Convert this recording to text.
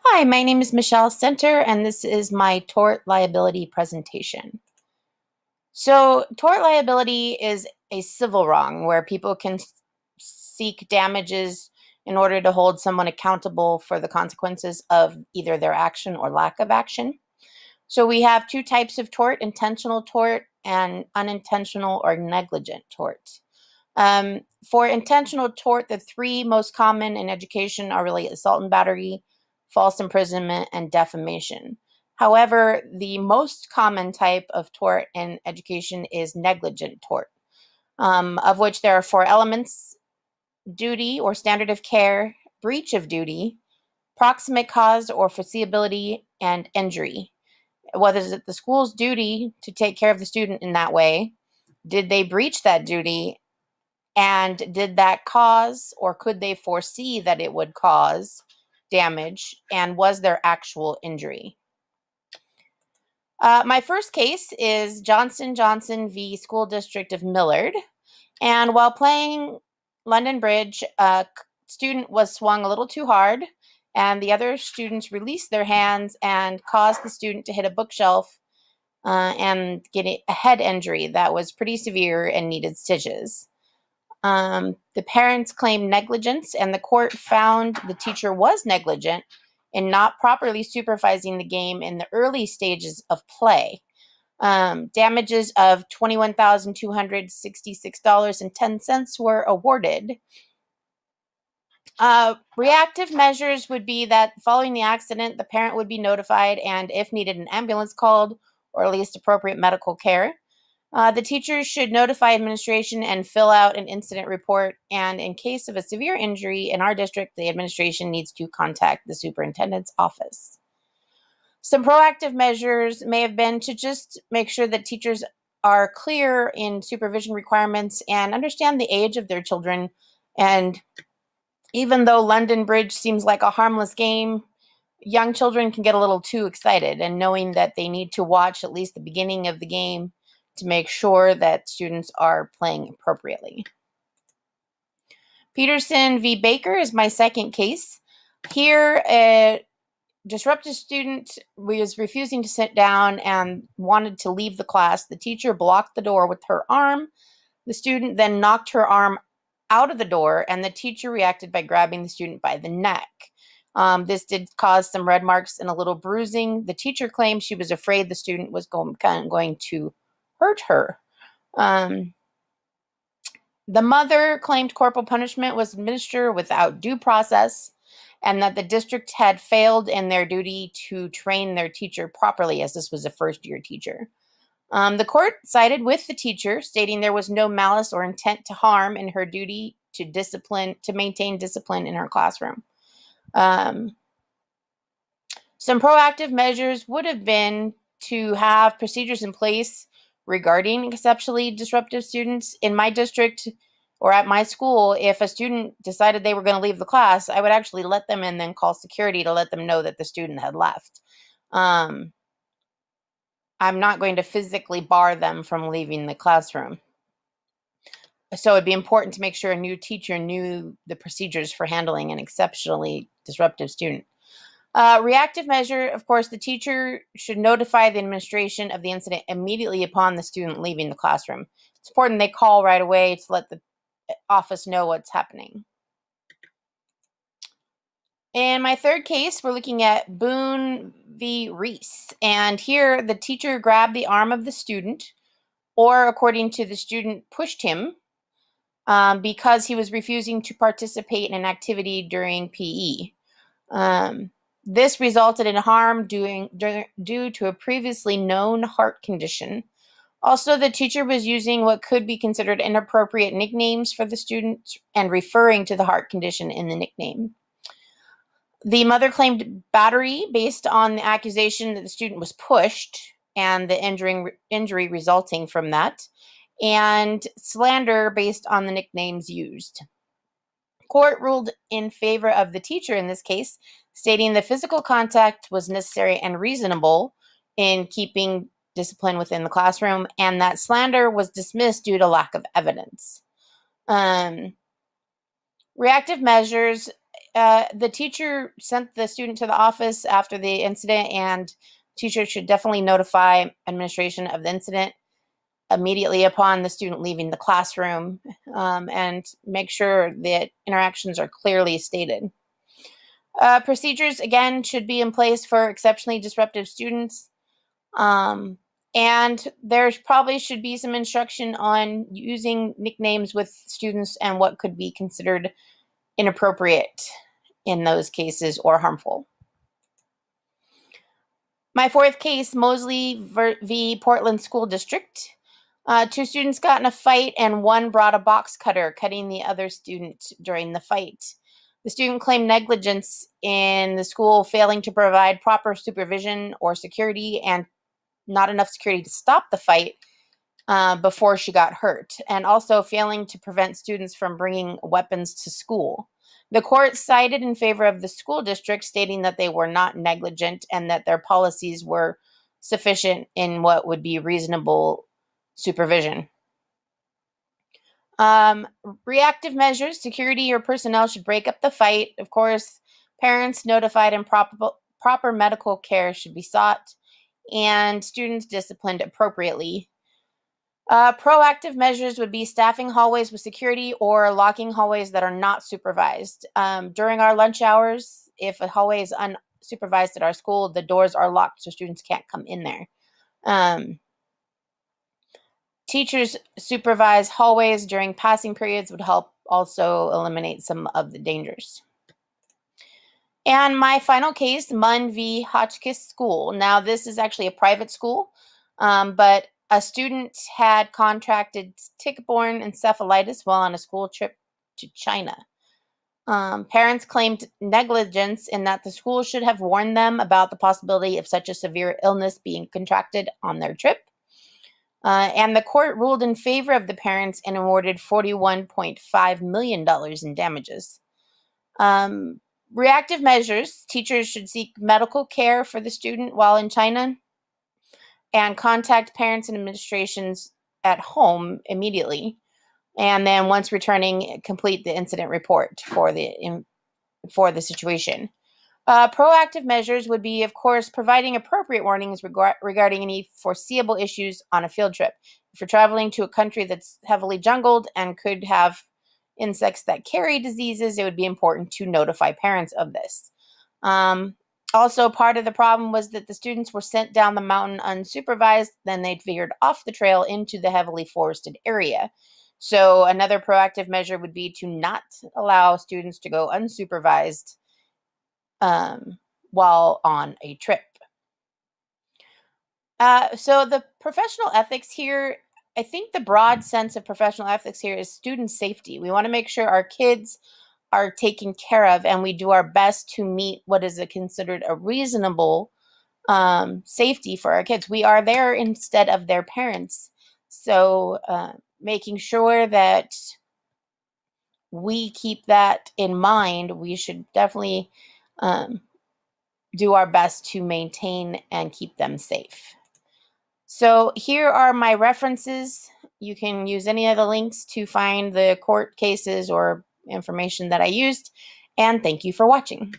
Hi, my name is Michelle Center, and this is my tort liability presentation. So, tort liability is a civil wrong where people can seek damages in order to hold someone accountable for the consequences of either their action or lack of action. So, we have two types of tort: intentional tort and unintentional or negligent tort. For intentional tort, the three most common in education are really assault and battery, false imprisonment, and defamation. However, the most common type of tort in education is negligent tort, of which there are four elements: duty or standard of care, breach of duty, proximate cause or foreseeability, and injury. Whether it's the school's duty to take care of the student in that way, did they breach that duty, and did that cause, or could they foresee that it would cause damage, and was there actual injury? My first case is Johnson Johnson v. School District of Millard. And while playing London Bridge, a student was swung a little too hard, and the other students released their hands and caused the student to hit a bookshelf and get a head injury that was pretty severe and needed stitches. The parents claimed negligence, and the court found the teacher was negligent in not properly supervising the game in the early stages of play. Damages of $21,266.10 were awarded. Reactive measures would be that following the accident, the parent would be notified and, if needed, an ambulance called, or at least appropriate medical care. The teacher should notify administration and fill out an incident report. And in case of a severe injury in our district, the administration needs to contact the superintendent's office. Some proactive measures may have been to just make sure that teachers are clear in supervision requirements and understand the age of their children. And even though London Bridge seems like a harmless game, young children can get a little too excited, and knowing that they need to watch at least the beginning of the game to make sure that students are playing appropriately. Peterson v. Baker is my second case. Here, a disruptive student was refusing to sit down and wanted to leave the class. The teacher blocked the door with her arm. The student then knocked her arm out of the door, and the teacher reacted by grabbing the student by the neck. This did cause some red marks and a little bruising. The teacher claimed she was afraid the student was going to hurt her. The mother claimed corporal punishment was administered without due process, and that the district had failed in their duty to train their teacher properly, as this was a first-year teacher. The court sided with the teacher, stating there was no malice or intent to harm in her duty to maintain discipline in her classroom. Some proactive measures would have been to have procedures in place regarding exceptionally disruptive students. In my district or at my school, if a student decided they were going to leave the class, I would actually let them in, then call security to let them know that the student had left. I'm not going to physically bar them from leaving the classroom. So it'd be important to make sure a new teacher knew the procedures for handling an exceptionally disruptive student. Reactive measure, of course, the teacher should notify the administration of the incident immediately upon the student leaving the classroom. It's important they call right away to let the office know what's happening. In my third case, we're looking at Boone v. Reese. And here, the teacher grabbed the arm of the student, or according to the student, pushed him because he was refusing to participate in an activity during PE. This resulted in harm due to a previously known heart condition. Also, the teacher was using what could be considered inappropriate nicknames for the student and referring to the heart condition in the nickname. The mother claimed battery based on the accusation that the student was pushed and the injury resulting from that, and slander based on the nicknames used. Court ruled in favor of the teacher in this case, stating the physical contact was necessary and reasonable in keeping discipline within the classroom, and that slander was dismissed due to lack of evidence. Reactive measures, the teacher sent the student to the office after the incident, and teacher should definitely notify administration of the incident immediately upon the student leaving the classroom, and make sure that interactions are clearly stated. Procedures, again, should be in place for exceptionally disruptive students. And there probably should be some instruction on using nicknames with students and what could be considered inappropriate in those cases or harmful. My fourth case, Mosley v. Portland School District. Two students got in a fight and one brought a box cutter, cutting the other student during the fight. The student claimed negligence in the school failing to provide proper supervision or security and not enough security to stop the fight before she got hurt, and also failing to prevent students from bringing weapons to school. The court sided in favor of the school district, stating that they were not negligent and that their policies were sufficient in what would be reasonable supervision. Reactive measures, security or personnel should break up the fight. Of course, parents notified and proper medical care should be sought, and students disciplined appropriately. Proactive measures would be staffing hallways with security or locking hallways that are not supervised. During our lunch hours, if a hallway is unsupervised at our school, the doors are locked so students can't come in there. Teachers supervise hallways during passing periods would help also eliminate some of the dangers. And my final case, Munn v. Hotchkiss School. Now, this is actually a private school, but a student had contracted tick-borne encephalitis while on a school trip to China. Parents claimed negligence in that the school should have warned them about the possibility of such a severe illness being contracted on their trip. And the court ruled in favor of the parents and awarded $41.5 million in damages. Reactive measures, teachers should seek medical care for the student while in China and contact parents and administrations at home immediately. And then once returning, complete the incident report for the situation. Proactive measures would be, of course, providing appropriate warnings regarding any foreseeable issues on a field trip. If you're traveling to a country that's heavily jungled and could have insects that carry diseases, it would be important to notify parents of this. Also, part of the problem was that the students were sent down the mountain unsupervised, then they veered off the trail into the heavily forested area. So another proactive measure would be to not allow students to go unsupervised while on a trip. So the professional ethics here, I think the broad sense of professional ethics here is student safety. We want to make sure our kids are taken care of and we do our best to meet what is considered a reasonable safety for our kids. We are there instead of their parents. So making sure that we keep that in mind, we should definitely do our best to maintain and keep them safe. So here are my references. You can use any of the links to find the court cases or information that I used. And thank you for watching.